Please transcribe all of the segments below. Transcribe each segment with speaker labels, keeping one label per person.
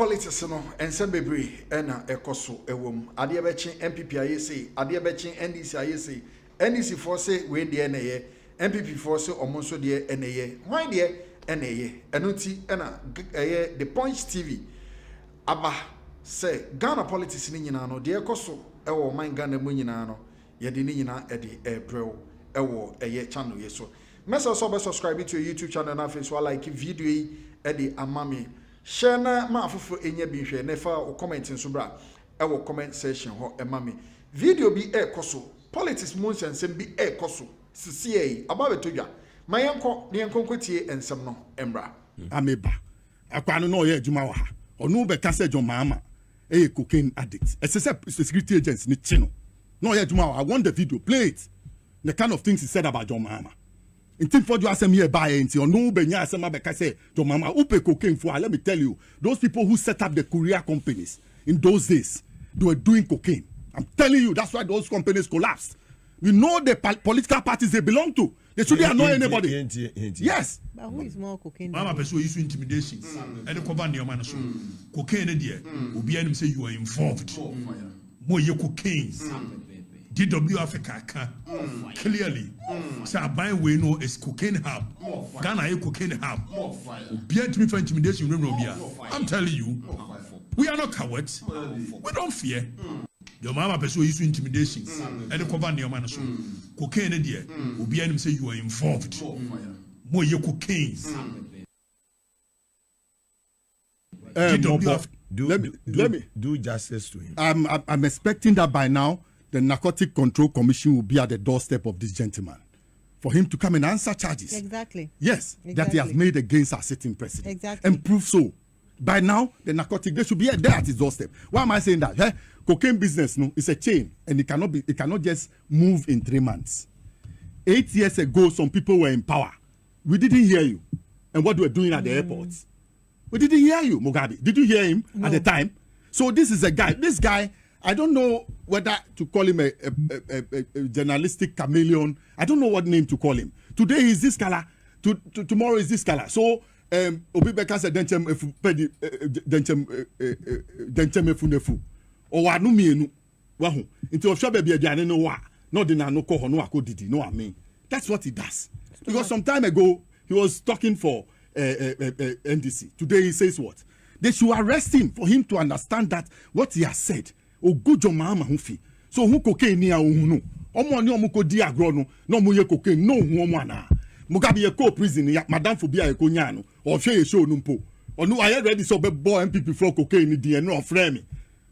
Speaker 1: politics no ensembebri ena ekoso ewom ade bechi MPP ayese ade bechi NDC ayese NDC force we de eneye MPP force omonso de eneye why de eneye enunti ena the Punch TV aba say Ghana politics ni nyina no de ekoso ewo man Ghana mu nyina no ye de ni nyina e de ebrew ewo eye channel yeso message so be subscribe to your YouTube channel na Facebook like video yi e de amame share na ma afofo enya bi hwe na fa o comment nso bra e wo comment section ho e mame video bi e koso politics mo nsem bi e koso sisi aba betodwa mayenko ne yenko kwetie ensem no embra
Speaker 2: ameba akwa no no ye adwuma wa ha onu be ka se John Mahama cocaine addict security agents ni chino no ye adwuma wa I want the video play it the kind of things he said about John Mahama. In thing for you asem here buy into or no benya asem abeka say John Mahama who pay cocaine for. Let me tell you, those people who set up the courier companies in those days, they were doing cocaine. I'm telling you, that's why those companies collapsed. We know the political parties they belong to. They shouldn't annoy anybody. Yes.
Speaker 3: But who is more cocaine?
Speaker 4: Mama person use intimidation. And the command your man so cocaine there. Obi anim say you are involved. More you cocaine. DW Africa clearly say buy we know is cocaine hub. Ghana is cocaine hub. Be to intimidation. I'm telling you, we are not cowards. We don't fear. Your mama person use intimidation. And the command your man so cocaine there. Obi anim say you are involved. More you cocaine.
Speaker 2: Let me
Speaker 5: do justice to him.
Speaker 2: I'm expecting that by now the Narcotic Control Commission will be at the doorstep of this gentleman for him to come and answer charges.
Speaker 3: Exactly.
Speaker 2: Yes, exactly. That he has made against our sitting president.
Speaker 3: Exactly.
Speaker 2: And prove so. By now, the narcotic, they should be there at his doorstep. Why am I saying that? Hey, cocaine business, no, it's a chain, and it cannot just move in 3 months. 8 years ago, some people were in power. We didn't hear you. And what they were doing at the airports. We didn't hear you, Mugabe. Did you hear him at the time? So this is a guy. This guy, I don't know whether to call him a journalistic chameleon. I don't know what name to call him. Today is this color. Tomorrow is this color. So Obi Beka said denchem efunefu. O wa no mienu. Wahu. Into osho baby aduane no wa. No de na no ko ho no akodidi no amen. That's what he does. Because some time ago he was talking for NDC. Today he says what? They should arrest him for him to understand that what he has said. O good John Mahama hufi. So who cocaine ni a no. Omo ni omo ko di agro no. No mo ye cocaine no hu omo ana. Mugabe ye ko prison ya madam phobia ye ko nya no. O hwe ye show no mpo. Onu are ready so be boy MPP for cocaine ni di no ofre me.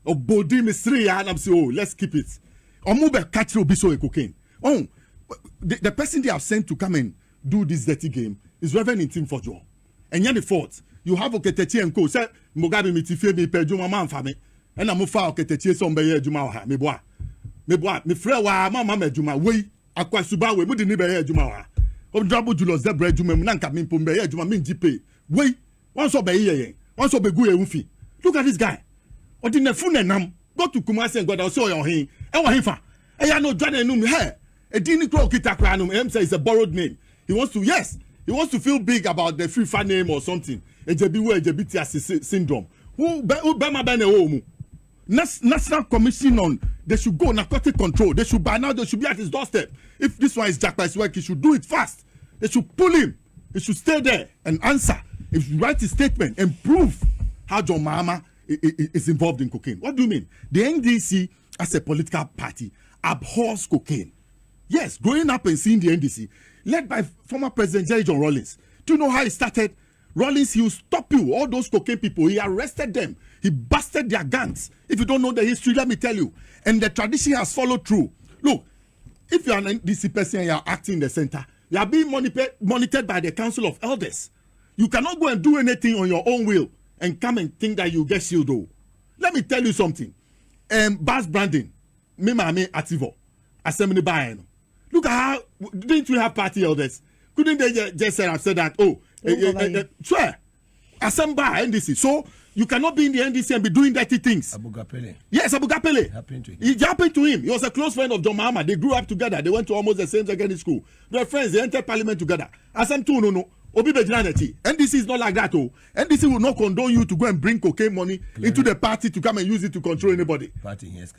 Speaker 2: O body me sri ya na say oh let's keep it. Omo be catch obi so ye cocaine. Oh the person they have sent to come and do this dirty game is Reverend in Team for Joe. And you're the fault. You have Okatakyie and Co. Say Mugabe me tifie me pe Juma man fa me. And I'm fa Okatakyie so be ye Juma ha me boa. Me frɛ wa mama me Juma we akwasuba we mu di ni be ye Juma wa. O double Julius Zebra Juma mu na nka me pom be ye Juma me njipe. We one so be ye one so be gu ye unfi. Look at this guy. O di nefu nenam. Go to Kumasi and God I say o hin. E wa hin fa. E ya no dwane num he. E di ni kro kita kra num. Em say it's a borrowed name. He wants to feel big about the Afrifa name or something. Ejebiti syndrome. Who Bama Bene Omu? National Commission on they should go narcotic control. They should by now they should be at his doorstep. If this one is Jack Price's work, he should do it fast. They should pull him. He should stay there and answer. He should write a statement and prove how John Mahama is involved in cocaine. What do you mean? The NDC as a political party abhors cocaine. Yes, growing up and seeing the NDC, led by former President Jerry John Rawlings. Do you know how it started? Rawlings, he will stop you. All those cocaine people, he arrested them. He busted their gangs. If you don't know the history, let me tell you. And the tradition has followed through. Look, if you are an NDC person and you are acting in the center, you are being monitored by the Council of Elders. You cannot go and do anything on your own will and come and think that you get shielded. Let me tell you something. Bass Brandon, Mimame Ativo, Assembly Bayern. Look at how, didn't we have party elders? Couldn't they just say that, oh, sure, Assembly NDC. So you cannot be in the NDC and be doing dirty things.
Speaker 5: Abugapele.
Speaker 2: Yes, Abugapele. It happened to him. He was a close friend of John Mahama. They grew up together. They went to almost the same secondary school. They were friends. They entered parliament together. Asem tu no. Obi Bejinaneti. NDC is not like that. Oh, NDC will not condone you to go and bring cocaine money into the party to come and use it to control anybody.
Speaker 3: Party yes,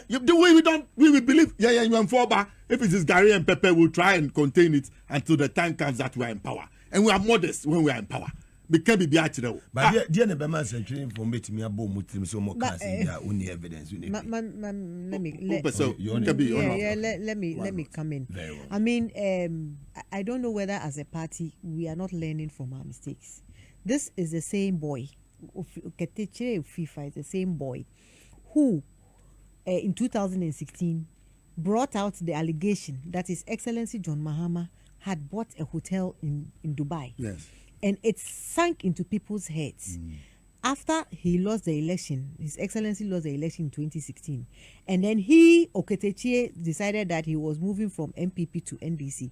Speaker 2: the way we will believe. Yeah, you and Forba. If it is Gary and Pepe, we'll try and contain it until the time comes that we are in power, and we are modest when we are in power. We can't be actually.
Speaker 3: But dear Nebama said, for me to me a bomb with him so more only evidence.
Speaker 5: Let me come in. I mean, I don't know whether as a party we are not learning from our mistakes. This is the same boy, Okatakyie FIFA is the same boy who, in 2016, brought out the allegation that His Excellency John Mahama had bought a hotel in Dubai.
Speaker 2: Yes.
Speaker 5: And it sank into people's heads. After he lost the election, His Excellency lost the election in 2016. And then Okatakyie, decided that he was moving from MPP to NDC.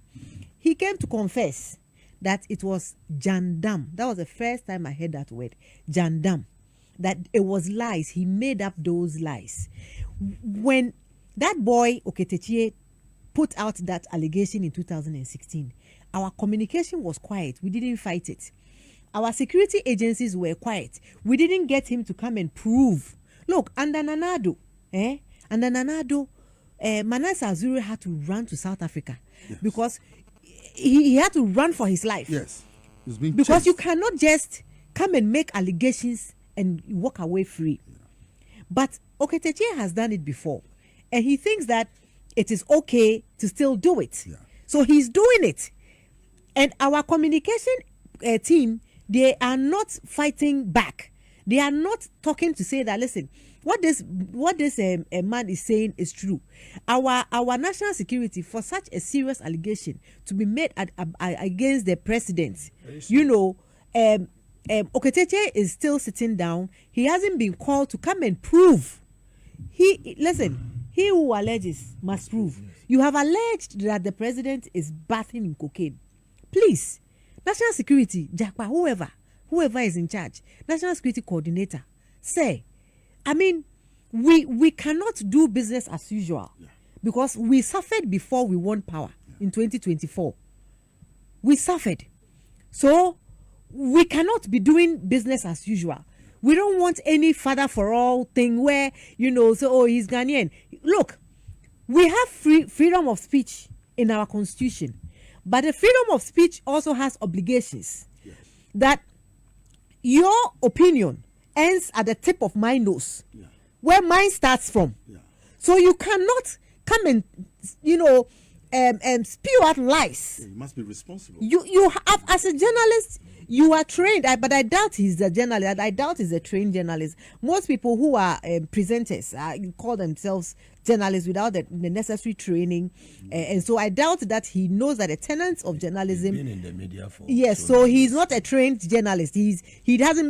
Speaker 5: He came to confess that it was jandam. That was the first time I heard that word, jandam. That it was lies. He made up those lies. When that boy, Okatakyie, put out that allegation in 2016, our communication was quiet. We didn't fight it. Our security agencies were quiet. We didn't get him to come and prove. Look, under Nanado, Manasseh Azure had to run to South Africa because he had to run for his life.
Speaker 2: Yes.
Speaker 5: Because you cannot just come and make allegations and walk away free. But Okatakyie has done it before. And he thinks that it is okay to still do it.
Speaker 2: Yeah.
Speaker 5: So he's doing it. And our communication team, they are not fighting back. They are not talking to say that, listen, what this man is saying is true. Our national security, for such a serious allegation to be made against the president, Okatakyie is still sitting down. He hasn't been called to come and prove. He who alleges must prove. You have alleged that the president is bathing in cocaine. Please, national security, Jakpa, whoever is in charge, national security coordinator, say, I mean, we cannot do business as usual because we suffered before we won power in 2024. We suffered. So we cannot be doing business as usual. We don't want any father for all thing where, he's Ghanaian. Look, we have freedom of speech in our constitution. But the freedom of speech also has obligations. Yes. That your opinion ends at the tip of my nose, where mine starts from. Yeah. So you cannot come and, spew out lies.
Speaker 2: Yeah, you must be responsible.
Speaker 5: You have, as a journalist, you are trained, but I doubt he's a journalist. I doubt he's a trained journalist. Most people who are presenters call themselves journalists without the necessary training, and so I doubt that he knows that the tenets of journalism.
Speaker 3: He's been in the media for
Speaker 5: so he's not a trained journalist. He doesn't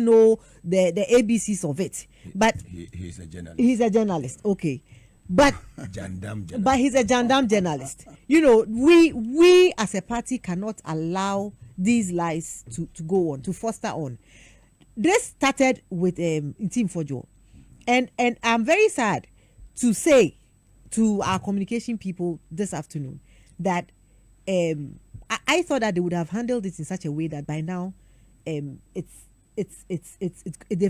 Speaker 5: know the ABCs of it. But
Speaker 3: he's a journalist.
Speaker 5: He's a journalist. Okay. But but he's a jandam journalist. We as a party cannot allow these lies to go on, to foster on. This started with Team Fojo, and I'm very sad to say to our communication people this afternoon that I thought that they would have handled it in such a way that by now they've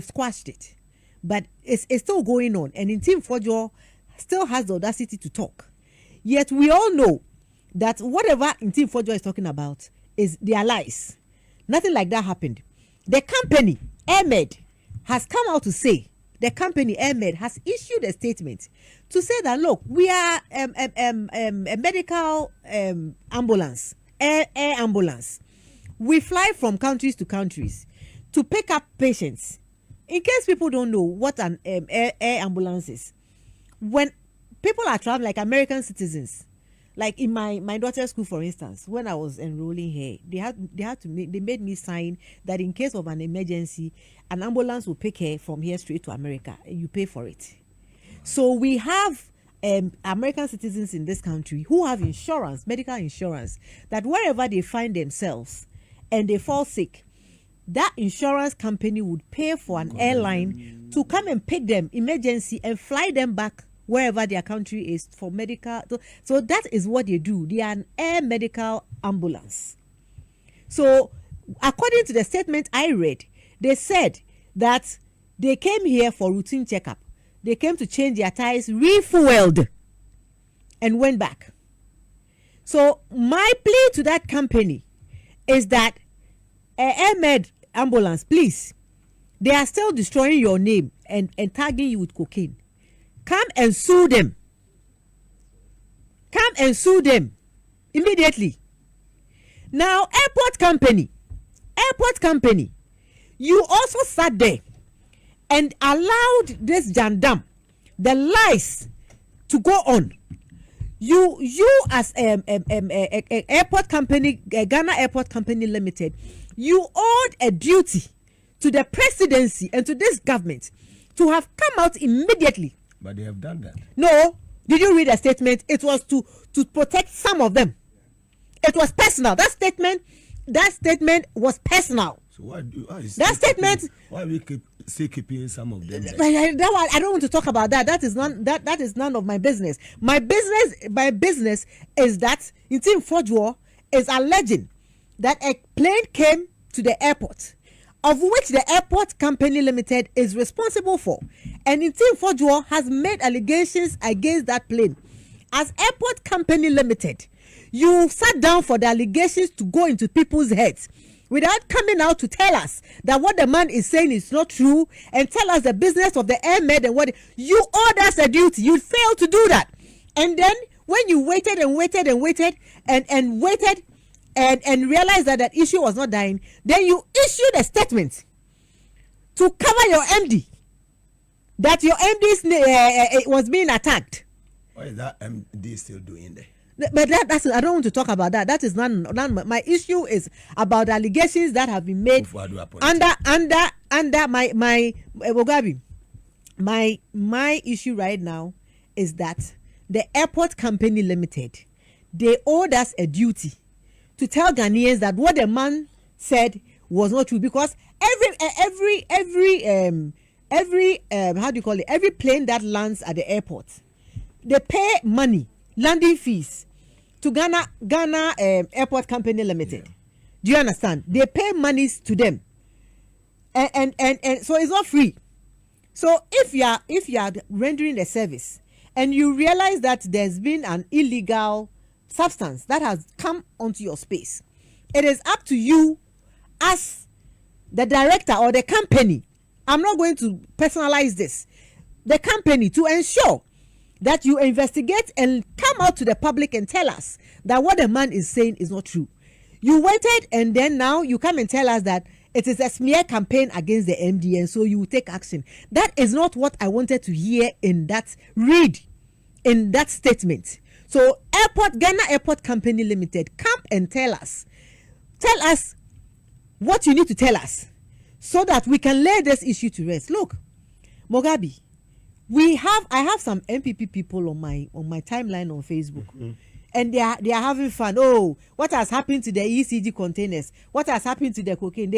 Speaker 5: squashed it, but it's still going on, and in Team Fojo still has the audacity to talk. Yet we all know that whatever Team Fojo is talking about is their lies. Nothing like that happened. The company, Ahmed, has come out to say, the company, Ahmed, has issued a statement to say that, look, we are a medical ambulance, air ambulance. We fly from countries to countries to pick up patients. In case people don't know what an air ambulance is, when people are traveling, like American citizens, like in my daughter's school, for instance, when I was enrolling her, they made me sign that in case of an emergency, an ambulance will pick her from here straight to America, and you pay for it. So we have American citizens in this country who have insurance, medical insurance, that wherever they find themselves and they fall sick, that insurance company would pay for an airline to come and pick them emergency and fly them back wherever their country is for medical. So that is what they do. They are an air medical ambulance. So, according to the statement I read, they said that they came here for routine checkup. They came to change their tires, refueled, and went back. So my plea to that company is that Ahmed ambulance, please, they are still destroying your name and tagging you with cocaine. Come and sue them. Come and sue them immediately. Now, airport company, you also sat there and allowed this jandam, the lies, to go on. You as airport company, Ghana Airport Company Limited, you owed a duty to the presidency and to this government to have come out immediately.
Speaker 3: But they have done that.
Speaker 5: No, did you read the statement? It was to protect some of them. It was personal. That statement was personal.
Speaker 3: So why we keeping some of them?
Speaker 5: I don't want to talk about that. That is none of my business. My business is that Ntim Fodwo is alleging that a plane came to the airport, of which the Airport Company Limited is responsible for, and Ntim Fodwo has made allegations against that plane. As Airport Company Limited, you sat down for the allegations to go into people's heads without coming out to tell us that what the man is saying is not true, and tell us the business of the airmed and what you owed us a duty. You failed to do that, and then when you waited and waited and realized that that issue was not dying, then you issued a statement to cover your MD, that your MD was being attacked.
Speaker 3: What is that MD still doing there?
Speaker 5: But that's I don't want to talk about that. That is none. My issue is about the allegations that have been made under my Bogabi. My issue right now is that the Airport Company Limited, they owed us a duty to tell Ghanaians that what the man said was not true, because every how do you call it? Every plane that lands at the airport, they pay money, landing fees, to Ghana Airport Company Limited. Yeah. Do you understand? They pay monies to them, and so it's not free. So if you are rendering a service and you realize that there's been an illegal substance that has come onto your space, it is up to you as the director or the company. I'm not going to personalize this. The company, to ensure that you investigate and come out to the public and tell us that what the man is saying is not true. You waited, and then now you come and tell us that it is a smear campaign against the MD, and so you will take action. That is not what I wanted to hear in that statement. So Ghana Airport Company Limited, come and tell us what you need to tell us so that we can lay this issue to rest. Look, Mugabe, I have some MPP people on my timeline on Facebook, and they are having fun. Oh, what has happened to the ECG containers? What has happened to the cocaine?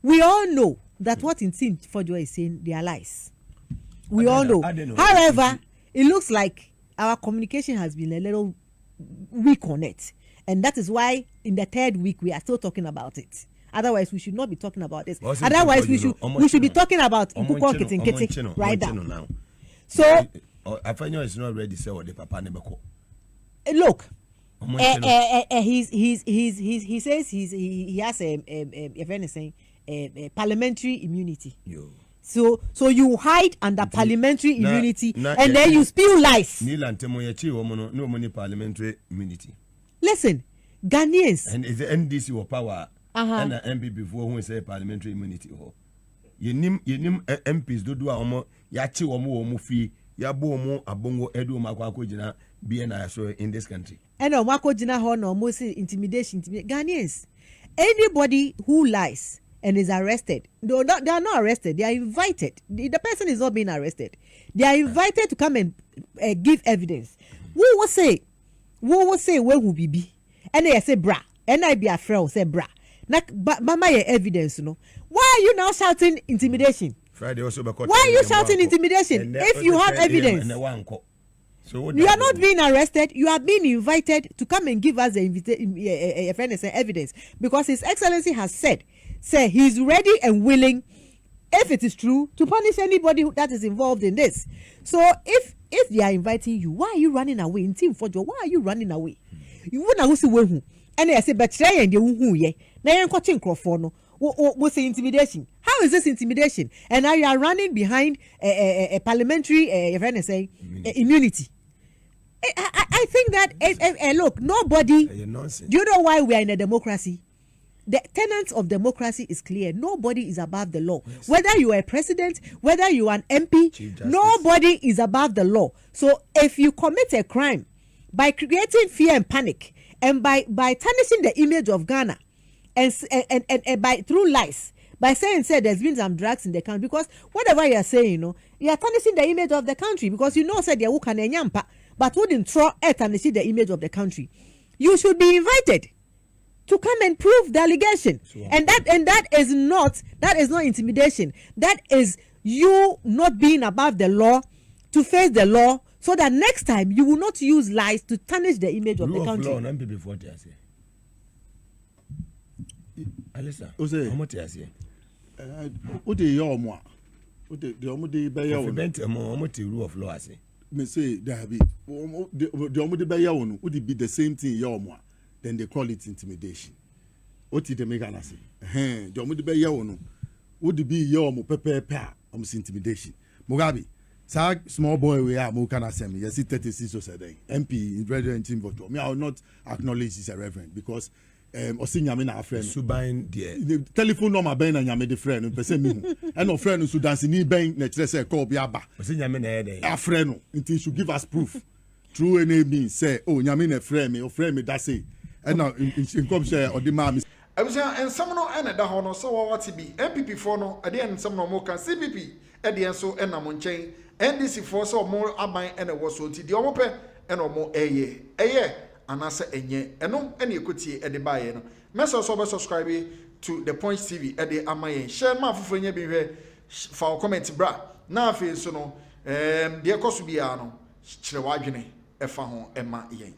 Speaker 5: We all know that what Ntim Fodwo is saying, they are lies. We all know. However, it looks like our communication has been a little weak on it, and that is why in the third week we are still talking about it. Otherwise, we should not be talking about this. Otherwise, we should be talking about Cöcĩnh right now. So,
Speaker 3: I find you is not ready to say what the papa never call.
Speaker 5: Look, he says he has a parliamentary immunity. Yo. So you hide under parliamentary immunity, and then you spew lies.
Speaker 3: No money parliamentary immunity.
Speaker 5: Listen, Ghanaians.
Speaker 3: And is the NDC or power? And an MP before who say parliamentary immunity. You name MPs do omo yachi omo fi ya bo omo abongo edu makwako jina BNI so in this country. And
Speaker 5: wako jina ho no mo say intimidation. Ghanaians, anybody who lies and is arrested, they are not arrested, they are invited. The person is not being arrested. They are invited to come and give evidence. Who will say where will be? And they say bra, and I be a friend say bra. Mama, your evidence, no. Why are you now shouting intimidation?
Speaker 3: Friday also
Speaker 5: why are you shouting intimidation if you have evidence?
Speaker 3: So
Speaker 5: you are not being arrested. You are being invited to come and give us the evidence, because His Excellency has said he's ready and willing, if it is true, to punish anybody that is involved in this. So if they are inviting you, why are you running away? In Team Fojo, why are you running away? You wouldn't know who. And I say, but try and you ye. Now you're catching Crawford. What's the intimidation? How is this intimidation? And now you are running behind a parliamentary immunity. I think that look, nobody. Do you know why we are in a democracy? The tenets of democracy is clear. Nobody is above the law. Yes. Whether you are a president, whether you are an MP, nobody is above the law. So if you commit a crime by creating fear and panic, and by tarnishing the image of Ghana, and by through lies, by saying there's been some drugs in the country, because whatever you are saying, you are tarnishing the image of the country, because there who can nyampa, but wouldn't throw tarnishing the image of the country. You should be invited to come and prove the allegation, and that is not intimidation. That is you not being above the law, to face the law, so that next time you will not use lies to tarnish the image of the country.
Speaker 3: Alisa,
Speaker 2: how
Speaker 3: much is it?
Speaker 2: What do you want? What do you buy?
Speaker 3: Rule of law, I say.
Speaker 2: Me say there be the buy would it be the same thing you then they call it intimidation. What did they make an say? The buy would it be your pepe intimidation. Mugabe, small boy we are Mukana Semi, yes, 36 or so MP in Reverend Team Voto. Me, I will not acknowledge this a reverend because Osinyame na friend.
Speaker 3: Subain dear.
Speaker 2: The telephone number ben na nyame de friend no pese me hu. And no friend so dance ni ben na kire say call biaba.
Speaker 3: Osinyame na dey.
Speaker 2: A friend no, until should give us proof. Through any means say oh nyame na friend me that say. And now in come share or the mam.
Speaker 1: Abusia and some no and da ho no so what be MPP for no ade and some no more can CPP e de so and na mo nchen NDC for so more aban and was so ti de omo pe and omo eye anase enye eno ene ekotie ede baye no message so be subscribe to the Punch TV ede amaye share ma fofo nya bi hwe fa comment bra na afi so no de ekoso bia no kire wadwene e fa ho e ma yen